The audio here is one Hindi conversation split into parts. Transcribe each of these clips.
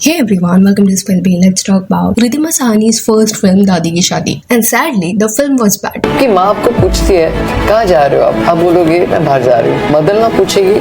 Hey everyone, welcome to this film. Let's talk about Ridhima Sahani's first film दादी की शादी. And sadly, the film was bad. कि माँ आपको पूछती है कहाँ जा रहे हो आप बोलोगे मैं बाहर जा रही हूँ. मदर ना पूछेगी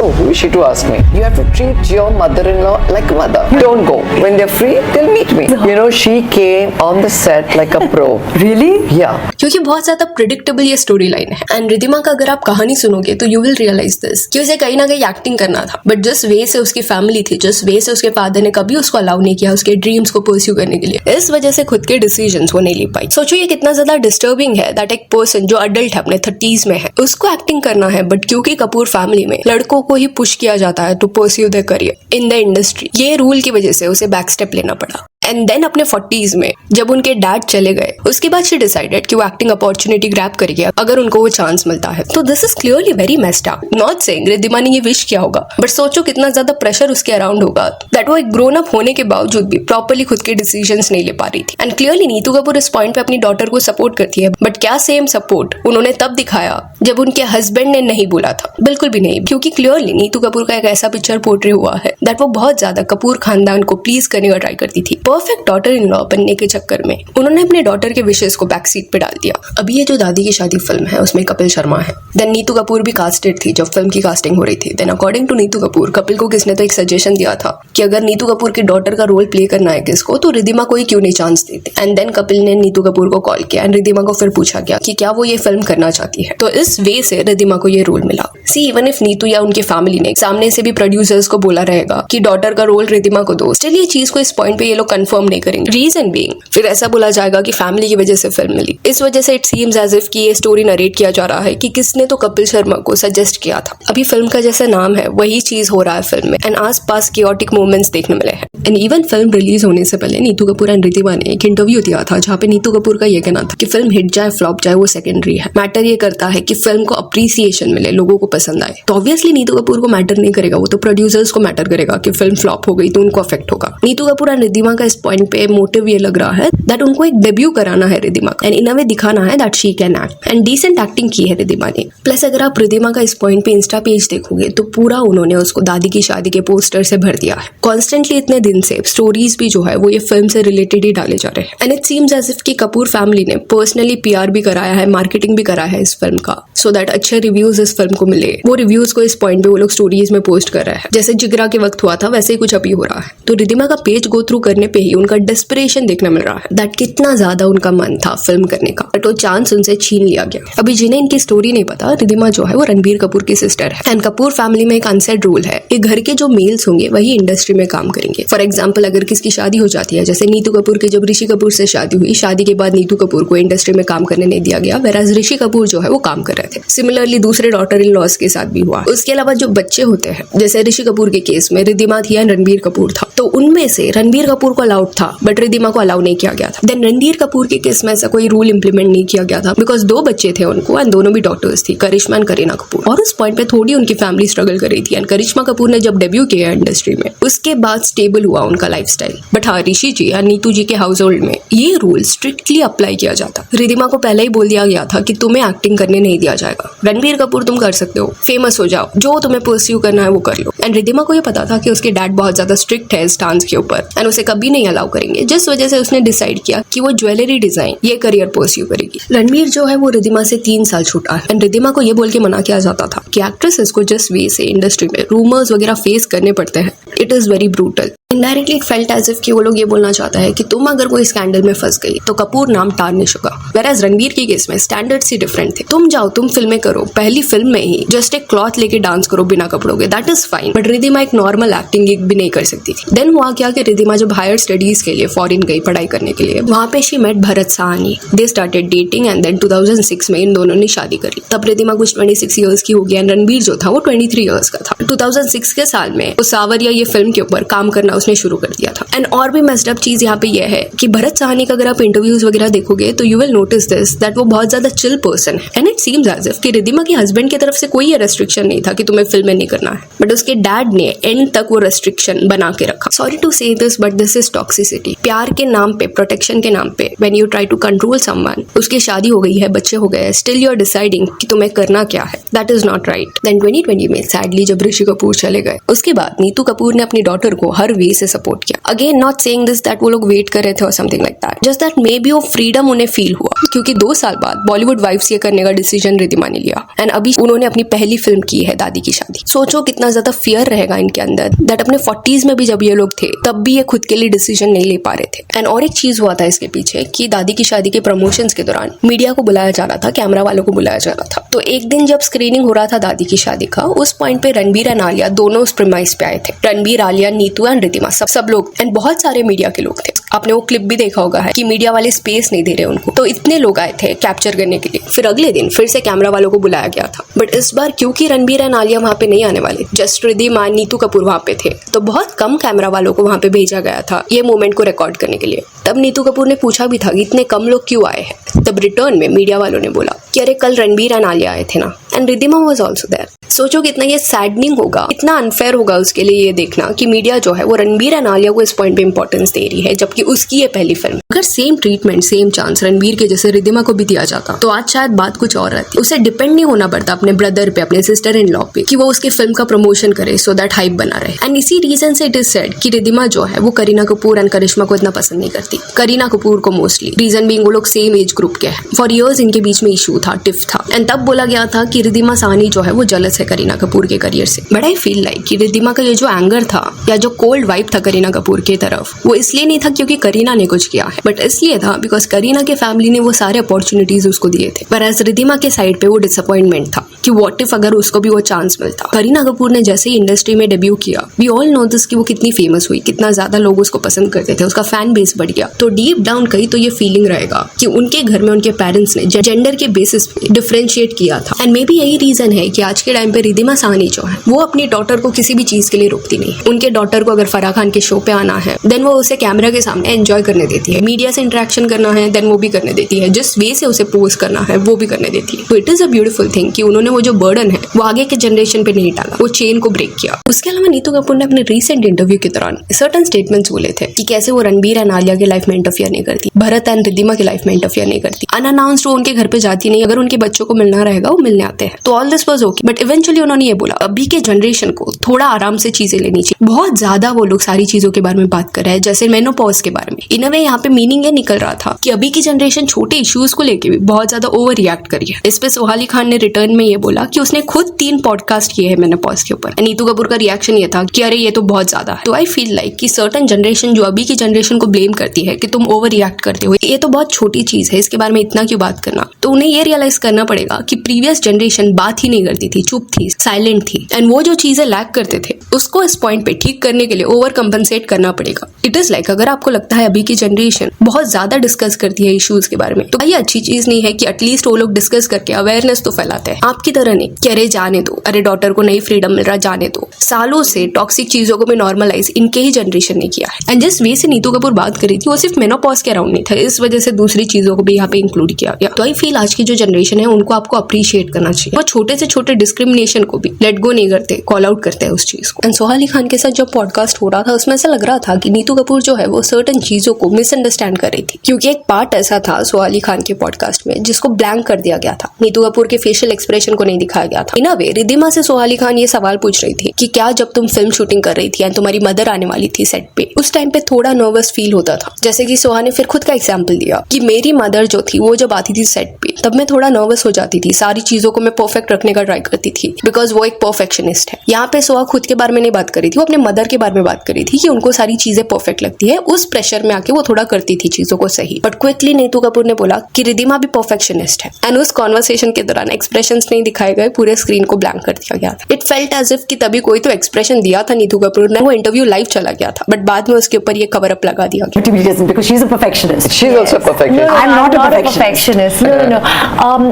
oh who is she to ask me. You have to treat your mother-in-law like a mother. Don't go. When they're free, they'll meet me. You know, she came on the set like a pro. Really? Yeah. क्योंकि बहुत ज्यादा प्रिडिक्टेबल ये स्टोरी लाइन है. एंड रिधिमा का अगर आप कहानी सुनोगे तो यू विल रियलाइज दिस कि उसे कहीं ना कहीं एक्टिंग करना था, बट जिस वे से उसकी फैमिली थी, जिस वे से उसके फादर ने कभी उसको अलाउ नहीं किया उसके ड्रीम्स को परस्यू करने के लिए, इस वजह से खुद के डिसीजंस वो नहीं ले पाई. सोचो ये कितना ज्यादा डिस्टर्बिंग है दैट एक पर्सन जो अडल्ट है, अपने 30s में है, उसको एक्टिंग करना है, बट क्योंकि कपूर फैमिली में लड़कों को ही पुश किया जाता है to pursue their career in the industry, ये रूल की वजह से उसे बैक स्टेप लेना पड़ा. एंड देन अपने 40s में जब उनके डैड चले गए, उसके बाद शी डिसाइडेड कि वो एक्टिंग अपॉर्चुनिटी ग्रैब करेगी अगर उनको वो चांस मिलता है. तो this is clearly very messed up. Not saying Ridhima ने ये विश किया होगा, बट सोचो कितना ज्यादा प्रेशर उसके अराउंड होगा दैट वो एक ग्रोन अप होने के बावजूद भी प्रॉपर्ली खुद के डिसीजंस नहीं ले पा रही थी. एंड क्लियरली नीतू कपूर इस पॉइंट पे अपनी डॉटर को सपोर्ट करती है, बट क्या सेम सपोर्ट उन्होंने तब दिखाया जब उनके हस्बैंड ने नहीं बोला था? बिल्कुल भी नहीं, क्योंकि क्लियरली नीतू कपूर का एक ऐसा पिक्चर पोर्ट्रे हुआ है दैट वो बहुत ज्यादा कपूर खानदान को प्लीज करने का ट्राई करती थी. परफेक्ट डॉटर इन लॉ बनने के चक्कर में उन्होंने अपने डॉटर के विशेष को बैक सीट पे डाल दिया. अभी ये जो दादी की शादी फिल्म है उसमें कपिल शर्मा है. देन नीतू कपूर भी कास्टेड थी जब फिल्म की कास्टिंग हो रही थी. Then according to Neetu Kapoor, Kapil को किसने तो एक सजेशन दिया था कि अगर नीतू कपूर की डॉटर का रोल प्ले करना है किसको, तो रिधिमा को ही क्यों नहीं चांस देते. एंड देन कपिल ने नीतू कपूर को कॉल किया एंड रिधिमा को फिर पूछा गया कि क्या वो ये फिल्म करना चाहती है. तो इस वे से रिधिमा को ये रोल मिला. सी इवन इफ नीतू या उनकी फैमिली ने सामने से भी प्रोड्यूसर्स को बोला रहेगा कि डॉटर का रोल रिधिमा को दो, स्टिल ये चीज को इस पॉइंट पे ये लोग कंफर्म नहीं करेंगे. रीजन बीइंग फिर ऐसा बोला जाएगा कि फैमिली की वजह से फिल्म मिली. इस वजह से इट सीम्स एज इफ कि ये स्टोरी नरेट किया जा रहा है कि किसने तो कपिल शर्मा को सजेस्ट किया था. अभी फिल्म का जैसा नाम है वही चीज हो रहा है फिल्म में. एंड आसपास केओटिक मोमेंट्स देखने मिले हैं. एंड इवन फिल्म रिलीज होने से पहले नीतू कपूर एंड रिधिमा ने एक इंटरव्यू दिया था जहाँ पे नीतू कपूर का ये कहना था कि फिल्म हिट जाए फ्लॉप जाए वो सेकेंडरी है, मैटर ये करता है कि फिल्म को अप्रिसिएशन मिले, लोगों को पसंद आए. तो ऑब्वियसली नीतू कपूर को मैटर नहीं करेगा, वो तो प्रोड्यूसर्स को मैटर करेगा कि फिल्म फ्लॉप हो गई तो उनको अफेक्ट होगा. नीतू कपूर एंड रिधिमा का इस पॉइंट पे मोटिव ये लग रहा है दैट उनको एक डेब्यू कराना है रिधिमा का, एंड इन अ वे दिखाना है that she can act. And decent acting की है रिधिमा ने. प्लस अगर आप रिधिमा का इस पॉइंट पे इंस्टा पेज देखोगे तो पूरा उन्होंने उसको दादी की शादी के पोस्टर से भर दिया है. कॉन्स्टेंटली इतने दिन से स्टोरीज भी जो है वो ये फिल्म से रिलेटेड ही डाले जा रहे हैं. And it seems as if की कपूर फैमिली ने पर्सनली PR भी कराया है, मार्केटिंग भी करा है इस फिल्म का, सो दैट अच्छे रिव्यूज इस फिल्म को मिले. वो रिव्यूज को इस पॉइंट पे वो लोग स्टोरीज में पोस्ट कर रहे हैं. जैसे जिगरा के वक्त हुआ था वैसे ही कुछ अभी हो रहा है. तो रिधिमा का पेज गो थ्रू करने पे ही उनका डेस्परेशन देखने मिल रहा है दैट कितना ज्यादा उनका मन था फिल्म करने का, बट वो चांस उनसे छीन लिया गया. अभी जिन्हें इनकी स्टोरी नहीं पता, रिधिमा जो है वो रणबीर कपूर की सिस्टर है. एंड कपूर फैमिली में एक अनसेड रूल है कि घर के जो मेल्स होंगे वही इंडस्ट्री में काम करेंगे. फॉर एग्जाम्पल अगर किसकी शादी हो जाती है, जैसे नीतू कपूर की जब ऋषि कपूर से शादी हुई, शादी के बाद नीतू कपूर को इंडस्ट्री में काम करने नहीं दिया गया, वेराज ऋषि कपूर जो है वो काम कर रहे थे. सिमिलरली दूसरे डॉटर इन लॉज के साथ भी हुआ. उसके अलावा जो बच्चे होते हैं, जैसे ऋषि कपूर के केस में रिधिमा थी एंड रणबीर कपूर था, तो उनमें से रणबीर कपूर को अलाउड था बट रिधिमा को अलाउ नहीं किया गया था. देन रणबीर कपूर के केस में ऐसा कोई रूल इंप्लीमेंट नहीं किया गया था बिकॉज 2 बच्चे थे उनको एंड दोनों भी डॉक्टर्स थी, करिश्मा एंड करीना कपूर. और उस पॉइंट पे थोड़ी उनकी फैमिली स्ट्रगल कर रही थी. एंड करिश्मा कपूर ने जब डेब्यू किया इंडस्ट्री में उसके बाद स्टेबल हुआ उनका लाइफस्टाइल. बट हाँ, ऋषि जी या नीतू जी के हाउस होल्ड में ये रूल स्ट्रिक्टली अप्लाई किया जाता. रिधिमा को पहले ही बोल दिया गया था कि तुम्हें एक्टिंग करने नहीं दिया जाएगा. रणबीर कपूर तुम कर सकते हो, फेमस हो जाओ, जो तुम्हें परस्यू करना है वो कर लो. एंड रिधिमा को ये पता था कि उसके डैड बहुत ज्यादा स्ट्रिक्ट है इस डांस के ऊपर एंड उसे कभी नहीं अलाउ करेंगे, जिस वजह से उसने डिसाइड किया कि वो ज्वेलरी डिजाइन ये करियर परस्यू करेगी. रणबीर जो है वो रिधिमा से 3 साल छोटा है. एंड रिधिमा को ये बोल के मना किया जाता था कि एक्ट्रेसेस को जिस वे से इंडस्ट्री में रूमर्स वगैरह फेस करने पड़ते हैं, it is very brutal. Indirectly it felt as if कि वो लोग ये बोलना चाहता है कि तुम अगर कोई स्कैंडल में फंस गई तो कपूर नाम टार्निश होगा. वेराज रणबीर के केस में स्टैंडर्ड्स ही डिफरेंट थे. तुम जाओ, तुम फिल्में करो, पहली फिल्म में ही जस्ट एक क्लॉथ लेके डांस करो बिना कपड़ों के, that is fine. But Ridhima एक नॉर्मल एक्टिंग गिग भी नहीं कर सकती थी. देन हुआ क्या कि रिधिमा जब हायर स्टडीज के लिए फॉरेन गई पढ़ाई करने के लिए, वहां पे she met Bharat Sahni. They started dating and then 2006 में इन दोनों ने शादी कर ली. तब रिधिमा कुछ 26 ईयर्स की हो गई एंड रणबीर जो था वो 23 ईयर्स का था. 2006 के साल में उस सावरिया ये फिल्म के ऊपर काम करना उसने शुरू कर दिया था. एंड और भी मेस्ड अप चीज यहाँ पे यह है कि भरत साहनी का अगर आप इंटरव्यूज वगैरह देखोगे तो you will notice this that वो बहुत ज्यादा चिल पर्सन है. And it seems as if कि रिधिमा के हस्बैंड की तरफ से कोई रेस्ट्रिक्शन नहीं था कि तुम्हें फिल्में नहीं करना है, बट उसके डैड ने एंड तक वो रेस्ट्रिक्शन बना के रखा. Sorry to say this but this is toxicity. प्यार के नाम पे, प्रोटेक्शन के नाम पे when you try to control someone, उसकी शादी हो गई है, बच्चे हो गए, स्टिल यू आर डिसाइडिंग कि तुम्हें करना क्या है, that is not right. Then 2020 में सैडली जब ऋषि कपूर चले गए, उसके बाद नीतू कपूर ने अपनी डॉटर को हर वे सही से सपोर्ट किया। Again not saying this that वो लोग वेट कर रहे थे और something like that, just that may be वो फ्रीडम उन्हें फील हुआ, क्योंकि 2 साल बाद बॉलीवुड वाइफ्स ये करने का डिसीजन रिद्धिमा ने लिया एंड अभी उन्होंने अपनी पहली फिल्म की है दादी की शादी। सोचो कितना ज्यादा फियर रहेगा इनके अंदर दैट अपने 40s में भी जब ये लोग थे तब भी ये खुद के लिए डिसीजन नहीं ले पा रहे थे। एंड और एक चीज हुआ था इसके पीछे कि दादी की शादी के प्रमोशंस के दौरान मीडिया को बुलाया जा रहा था, कैमरा वालों को बुलाया जा रहा था। तो एक दिन जब स्क्रीनिंग हो रहा था दादी की शादी का, उस पॉइंट पे रणबीर एंड आलिया दोनों उस प्रीमाइस पे आए थे। रणबीर, आलिया, नीतू एंड रिद्धिमा सब लोग एंड बहुत सारे मीडिया के लोग थे। आपने वो क्लिप भी देखा होगा है कि मीडिया वाले स्पेस नहीं दे रहे उनको, तो इतने लोग आए थे कैप्चर करने के लिए। फिर अगले दिन फिर से कैमरा वालों को बुलाया गया था, बट इस बार क्योंकि रणबीर एंड आलिया वहां पे नहीं आने वाले, जस्ट रिद्धिमा, नीतू कपूर वहां पे थे, तो बहुत कम कैमरा वालों को वहां पे भेजा गया था ये मोमेंट को रिकॉर्ड करने के लिए। तब नीतू कपूर ने पूछा भी था कि इतने कम लोग क्यों आए हैं। तब रिटर्न में मीडिया वालों ने बोला कि अरे कल रणबीर एंड आलिया आए थे ना, and Riddhima was also there. सोचो कितना ये सैडनिंग होगा, इतना अनफेयर होगा उसके लिए ये देखना कि मीडिया जो है वो रणबीर एंड आलिया को इस पॉइंट पे इंपॉर्टेंस दे रही है, जबकि उसकी ये पहली फिल्म। अगर same treatment, same chance Ranbir के जैसे रिद्धिमा को भी दिया जाता तो आज शायद बात कुछ और रहती। उसे डिपेंड नहीं होना पड़ता अपने ब्रदर पे, अपने सिस्टर इन लॉ पे कि वो उसके फिल्म का प्रमोशन करे सो दैट हाइप बना रहे। एंड इसी रीजन से इट इज सेड कि रिद्धिमा जो है वो करीना कपूर एंड करिश्मा को इतना पसंद नहीं करती, करीना कपूर को मोस्टली। रीजन बीइंग वो लोग सेम एज ग्रुप के हैं। फॉर इयर्स इनके बीच में इशू था, टिफ था, एंड तब बोला गया था कि रिद्धिमा साहनी जो है वो जेलस है करीना कपूर के करियर से। बट आई फील लाइक कि रिद्धिमा का ये जो एंगर था या जो कोल्ड वाइब था करीना कपूर की तरफ, वो इसलिए नहीं था क्योंकि करीना ने कुछ किया है, बट इसलिए था बिकॉज करीना के फैमिली ने वो सारे अपॉर्चुनिटीज उसको दिए थे। पर एज रिद्धिमा के साइड पे वो डिसअपॉइंटमेंट था कि व्हाट इफ अगर उसको भी वो चांस मिलता। करीना कपूर ने जैसे ही इंडस्ट्री में डेब्यू किया, वी ऑल नो दिस कि वो कितनी फेमस हुई, कितना ज्यादा लोग उसको पसंद करते थे, उसका फैन बेस बढ़ गया। तो डीप डाउन कहीं तो ये फीलिंग रहेगा कि उनके घर में उनके पेरेंट्स ने जेंडर के बेसिस पे डिफरेंशिएट किया था। एंड मे बी यही रीजन है कि आज के टाइम पे रिद्धिमा साहनी जो है वो अपनी डॉटर को किसी भी चीज के लिए रोकती नहीं है। उनके डॉटर को अगर फराह खान के शो पे आना है देन वो उसे कैमरा के सामने एंजॉय करने देती है, मीडिया से इंटरेक्शन करना है देन वो भी करने देती है, जिस वे से उसे पोज करना है वो भी करने देती है। तो it is a beautiful thing कि उन्होंने वो जो बर्डन है वो आगे के जनरेशन पे नहीं डाला, वो चेन को ब्रेक किया। उसके अलावा नीतू कपूर ने अपने रीसेंट इंटरव्यू के दौरान सर्टेन स्टेटमेंट्स बोले थे कि कैसे वो रणबीर एंड आलिया के लाइफ में इंटरफियर नहीं करती, भरत एंड रिद्धिमा के लाइफ में इंटरफियर नहीं करती, अनअनाउंस्ड वो उनके घर पे जाती नहीं, अगर उनके बच्चों को मिलना रहेगा वो मिलने आते हैं। तो all this was okay, but eventually उन्होंने ये बोला अभी के जनरेशन को थोड़ा आराम से चीजें लेनी चाहिए। बहुत ज्यादा वो लोग सारी चीजों के बारे में बात कर रहे हैं, जैसे मेनोपॉज के बारे में। इन अ वे यहाँ पे मीनिंग ये निकल रहा था कि अभी की जनरेशन छोटे इश्यूज को लेके भी बहुत ज्यादा ओवर रिएक्ट करी है। इस पे सोहाली खान ने रिटर्न में ये बोला कि उसने खुद 3 पॉडकास्ट किए हैं मेनोपॉज के ऊपर। नीतू कपूर का रिएक्शन ये था कि अरे ये तो बहुत ज्यादा है। तो आई फील लाइक कि सर्टेन जनरेशन जो अभी की जनरेशन को ब्लेम करती है कि तुम ओवर रिएक्ट करते हो, ये तो बहुत छोटी चीज है, इसके बारे में इतना क्यों बात करना। तो उन्हें ये रियलाइज करना पड़ेगा कि प्रीवियस जनरेशन बात ही नहीं करती थी, चुप थी, साइलेंट थी, एंड वो जो चीजें लैक करते थे उसको इस पॉइंट पे ठीक करने के लिए ओवर कंपनसेट करना पड़ेगा। इट इज लाइक अगर आपको लगता है अभी की जनरेशन बहुत ज्यादा डिस्कस करती है इश्यूज के बारे में, तो ये अच्छी चीज नहीं है कि एटलीस्ट वो लोग डिस्कस करके अवेयरनेस तो फैलाते हैं। आपकी तरह नहीं कि अरे जाने दो, अरे डॉटर को नई फ्रीडम मिल रहा जाने दो। सालों से टॉक्सिक चीजों को भी नॉर्मलाइज इनके ही जनरेशन ने किया है। एंड जिस वे से नीतू कपूर बात करी थी वो सिर्फ मेनोपॉज के अराउंड नहीं था, इस वजह से दूसरी चीजों को भी यहाँ पे इंक्लूड किया गया। तो आई फील आज की जो जनरेशन है उनको आपको अप्रिशिएट करना चाहिए। वो छोटे से छोटे डिस्क्रिमिनेशन को भी लेट गो नहीं करते, कॉल आउट करते हैं उस चीज को। एंड सोहाली खान के साथ जब पॉडकास्ट हो रहा था उसमें ऐसा लग रहा था कि नीतू कपूर जो है वो सर्टेन चीजों को मिसअंडरस्टैंड कर रही थी, क्योंकि एक पार्ट ऐसा था सोहाली खान के पॉडकास्ट में जिसको ब्लैंक कर दिया गया था। नीतू कपूर के फेशियल एक्सप्रेशन को नहीं दिखाया गया था। इन अ वे रिद्धिमा से सोहाली खान ये सवाल पूछ रही थी कि क्या जब तुम फिल्म शूटिंग कर रही थी एंड तुम्हारी मदर आने वाली थी सेट पे, उस टाइम पे थोड़ा नर्वस फील होता था। जैसे कि सोहा ने फिर खुद का एग्जाम्पल दिया कि मेरी मदर जो थी वो जब आती थी सेट पे तब मैं थोड़ा नर्वस हो जाती थी, सारी चीजों को मैं परफेक्ट रखने का ट्राई करती थी बिकॉज वो एक परफेक्शनिस्ट है। यहाँ पे सोहा खुद के बारे में नहीं बात करी थी, वो अपने मदर के बारे में बात करी थी कि उनको सारी चीजें परफेक्ट लगती है। उस प्रेशर में आके वो थोड़ा करती थी चीजों को सही। बट क्विकली नीतू कपूर ने बोला कि रिद्धिमा भी परफेक्शनिस्ट है, एंड उस कॉन्वर्सेशन के दौरान एक्सप्रेशंस नहीं दिखाए गए, पूरे स्क्रीन को ब्लैंक कर दिया गया था। इट फेल्ट एज इफ कि तभी कोई तो एक्सप्रेशन दिया था नीतू कपूर ने, वो इंटरव्यू लाइव चला गया था, बट बाद में उसके ऊपर ये कवर अप लगा दिया गया। Because she's a perfectionist. She's also a perfectionist. No, I'm not a perfectionist.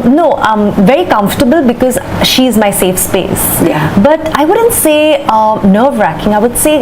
No. I'm very comfortable because she's my safe space. Yeah. But I wouldn't say nerve-wracking. I would say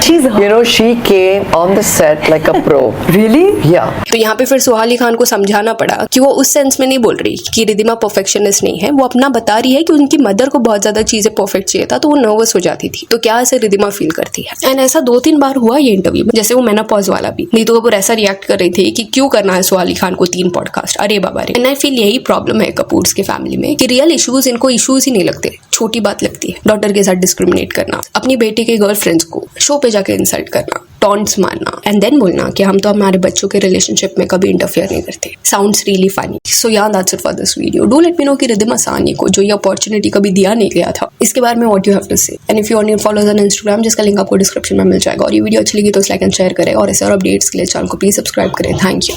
she's. You know, she came on the set like a pro. Really? Yeah. तो यहाँ पे फिर सोहाली खान को समझाना पड़ा कि वो उस सेंस में नहीं बोल रही कि रिद्धिमा परफेक्शनिस्ट नहीं है, वो अपना बता रही है कि उनकी मदर को बहुत ज्यादा चीजें परफेक्ट चाहिए था, तो वो नर्वस हो जाती थी। तो क्या ऐसे रिदिमा फील करती है? एंड ऐसा 2-3 बार हुआ ये इंटरव्यू में। जैसे वो मेनोपॉज वाला भी, नीतू कपूर ऐसा रिएक्ट कर रही थी कि क्यों करना है सोहा अली खान को 3 पॉडकास्ट, अरे बाबा रे। एंड आई फील यही प्रॉब्लम है कपूर्स के फैमिली में कि रियल इश्यूज इनको इश्यूज ही नहीं लगते, छोटी बात लगती है। डॉटर के साथ डिस्क्रिमिनेट करना, अपनी बेटी के गर्लफ्रेंड्स को शो पे जाके इंसल्ट करना, टॉन्ट्स मारना एंड देन बोलना कि हम तो हमारे बच्चों के रिलेशनशिप में कभी इंटरफेयर नहीं करते। Sounds really funny. So yeah that's it for this video. Do let me know कि रिदिमा साहनी को जो ये अपॉर्चुनिटी कभी दिया नहीं गया था, इसके बारे में what you have to say. And if you want to follow us on Instagram, जिसका लिंक आपको डिस्क्रिप्शन में मिल जाएगा। और ये वीडियो अच्छी लगी तो लाइक एंड शेयर करें, और ऐसे और अपडेट्स के लिए चैनल को प्लीज सब्सक्राइब करें। Thank you.